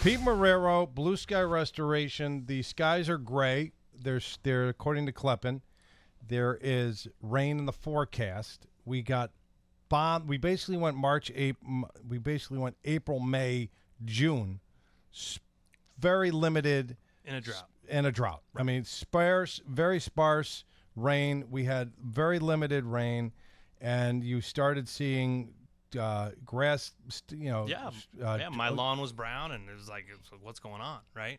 Pete Marrero, BluSky Restoration. The skies are gray. They're according to Kleppen. There is rain in the forecast. We got bomb. We basically went April, May, June. Very limited. In a drought. Right. I mean, very sparse rain. We had very limited rain, and you started seeing grass. My lawn was brown, and it was like, what's going on, right?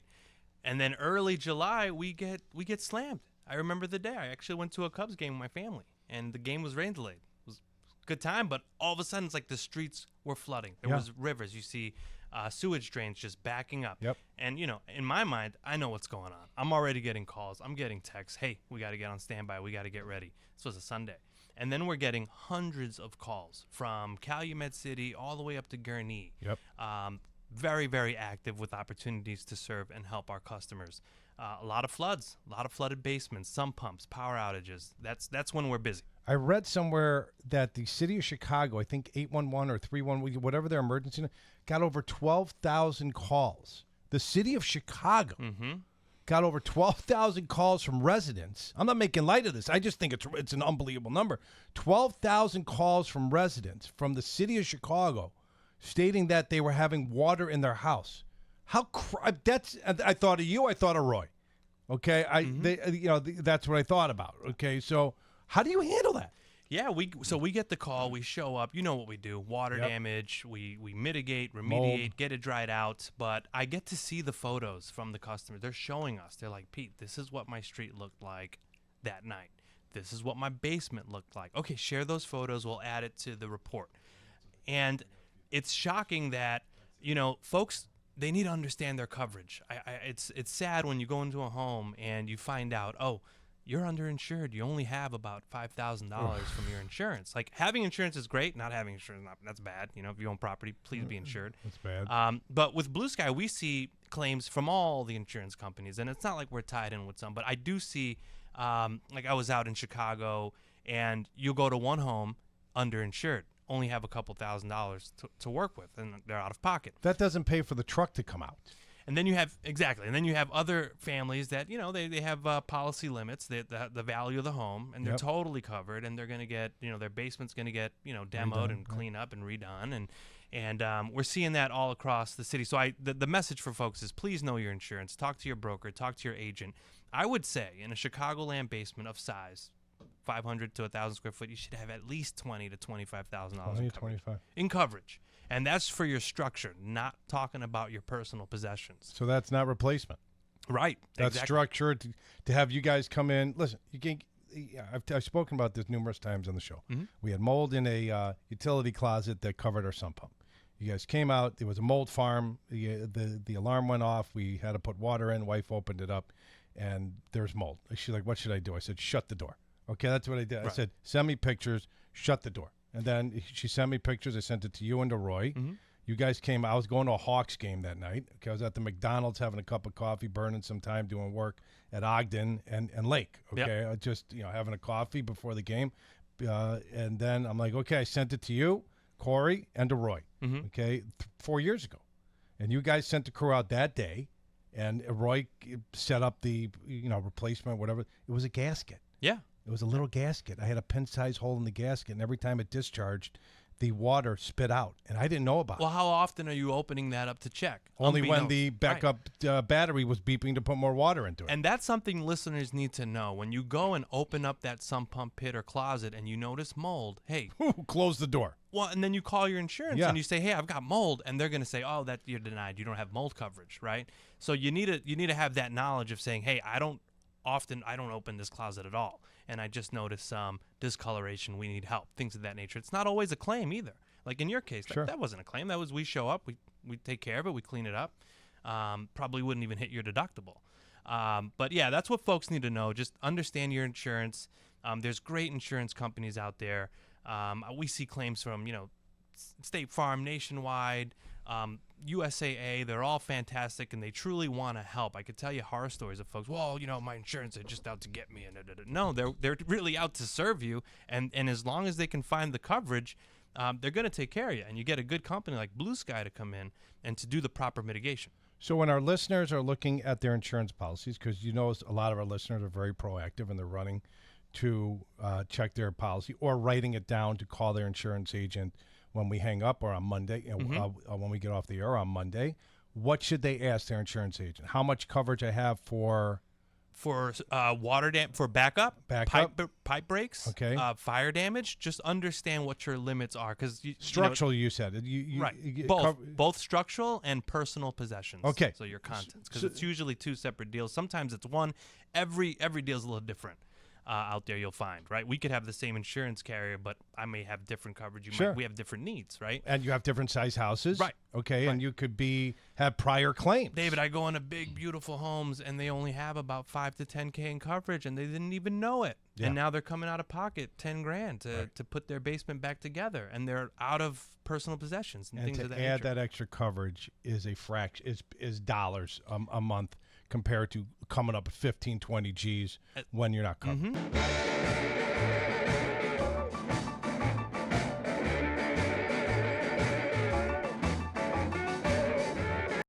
And then early July, we get slammed. I remember the day. I actually went to a Cubs game with my family, and the game was rain delayed. It was a good time, but all of a sudden, it's like the streets were flooding. There was rivers. You see sewage drains just backing up. Yep. And, in my mind, I know what's going on. I'm already getting calls. I'm getting texts. Hey, we got to get on standby. We got to get ready. This was a Sunday. And then we're getting hundreds of calls from Calumet City all the way up to Gurnee. Yep. Very, very active with opportunities to serve and help our customers. A lot of floods, a lot of flooded basements, sump pumps, power outages. That's when we're busy. I read somewhere that the city of Chicago, I think 811 or 311, whatever their emergency, got over 12,000 calls. The city of Chicago got over 12,000 calls from residents. I'm not making light of this. I just think it's an unbelievable number. 12,000 calls from residents from the city of Chicago stating that they were having water in their house. I thought of you. I thought of Roy. Okay, that's what I thought about. Okay, so how do you handle that? Yeah, we get the call, we show up, you know what we do, water damage, we mitigate, remediate, Mold. get it dried out, but I get to see the photos from the customers. They're showing us. They're like, Pete, this is what my street looked like that night. This is what my basement looked like. Okay, share those photos, we'll add it to the report. And it's shocking that, folks, they need to understand their coverage. It's sad when you go into a home and you find out, you're underinsured. You only have about $5,000 from your insurance. Like, having insurance is great. Not having insurance, that's bad. If you own property, please be insured. That's bad. But with BluSky, we see claims from all the insurance companies, and it's not like we're tied in with some. But I do see, like I was out in Chicago, and you go to one home, underinsured, only have a couple $1,000s to work with, and they're out of pocket. That doesn't pay for the truck to come out. And then you have other families that they have policy limits, the value of the home, and they're totally covered, and they're going to get their basement's going to get demoed and cleaned up and redone, and we're seeing that all across the city. So the message for folks is, please know your insurance. Talk to your broker. Talk to your agent. I would say in a Chicagoland basement of size, 500 to 1,000 square foot, you should have at least $20,000 to $25,000 in coverage. And that's for your structure, not talking about your personal possessions. So that's not replacement. Right. That's exactly. structure to have you guys come in. Listen, you can. I've spoken about this numerous times on the show. Mm-hmm. We had mold in a utility closet that covered our sump pump. You guys came out. There was a mold farm. The alarm went off. We had to put water in. Wife opened it up, and there's mold. She's like, "What should I do?" I said, "Shut the door." Okay, that's what I did. Right. I said, "Send me pictures. Shut the door." And then she sent me pictures. I sent it to you and to Roy. Mm-hmm. You guys came. I was going to a Hawks game that night. Okay, I was at the McDonald's having a cup of coffee, burning some time doing work at Ogden and Lake. Okay, just having a coffee before the game, and then I'm like, okay, I sent it to you, Corey, and to Roy. Mm-hmm. Okay, 4 years ago, and you guys sent the crew out that day, and Roy set up the replacement, whatever. It was a gasket. Yeah. It was a little gasket. I had a pin-sized hole in the gasket, and every time it discharged, the water spit out, and I didn't know about it. Well, how often are you opening that up to check? Only when the backup battery was beeping to put more water into it. And that's something listeners need to know. When you go and open up that sump pump pit or closet and you notice mold, hey. Close the door. Well, and then you call your insurance and you say, hey, I've got mold, and they're going to say, oh, that you're denied. You don't have mold coverage, right? So you need to have that knowledge of saying, hey, I don't open this closet at all, and I just noticed some discoloration. We need help, things of that nature. It's not always a claim either. Like in your case, that wasn't a claim. That was, we show up, we take care of it, we clean it up. Probably wouldn't even hit your deductible. But yeah, that's what folks need to know. Just understand your insurance. There's great insurance companies out there. We see claims from State Farm, Nationwide, USAA. They're all fantastic, and they truly want to help. I could tell you horror stories of folks, well, my insurance is just out to get me. And no, they're really out to serve you, and as long as they can find the coverage, they're going to take care of you. And you get a good company like BluSky to come in and to do the proper mitigation. So when our listeners are looking at their insurance policies, because you know a lot of our listeners are very proactive and they're running to check their policy or writing it down to call their insurance agent when we hang up or on Monday, when we get off the air on Monday, what should they ask their insurance agent? How much coverage I have for water for backup, pipe breaks, okay, fire damage. Just understand what your limits are, because structural. You said right. Both structural and personal possessions. Okay, so your contents, because it's usually two separate deals. Sometimes it's one. Every deal is a little different. Out there, you'll find, right? We could have the same insurance carrier, but I may have different coverage. We have different needs, right? And you have different size houses, right? Okay, right. And you could have prior claims. David, I go into big, beautiful homes, and they only have about 5 to 10K in coverage, and they didn't even know it. Yeah. And now they're coming out of pocket $10,000 to put their basement back together, and they're out of personal possessions and things of that nature. And to add that extra coverage is a fraction, is dollars a month compared to coming up at 15, 20 G's when you're not covered.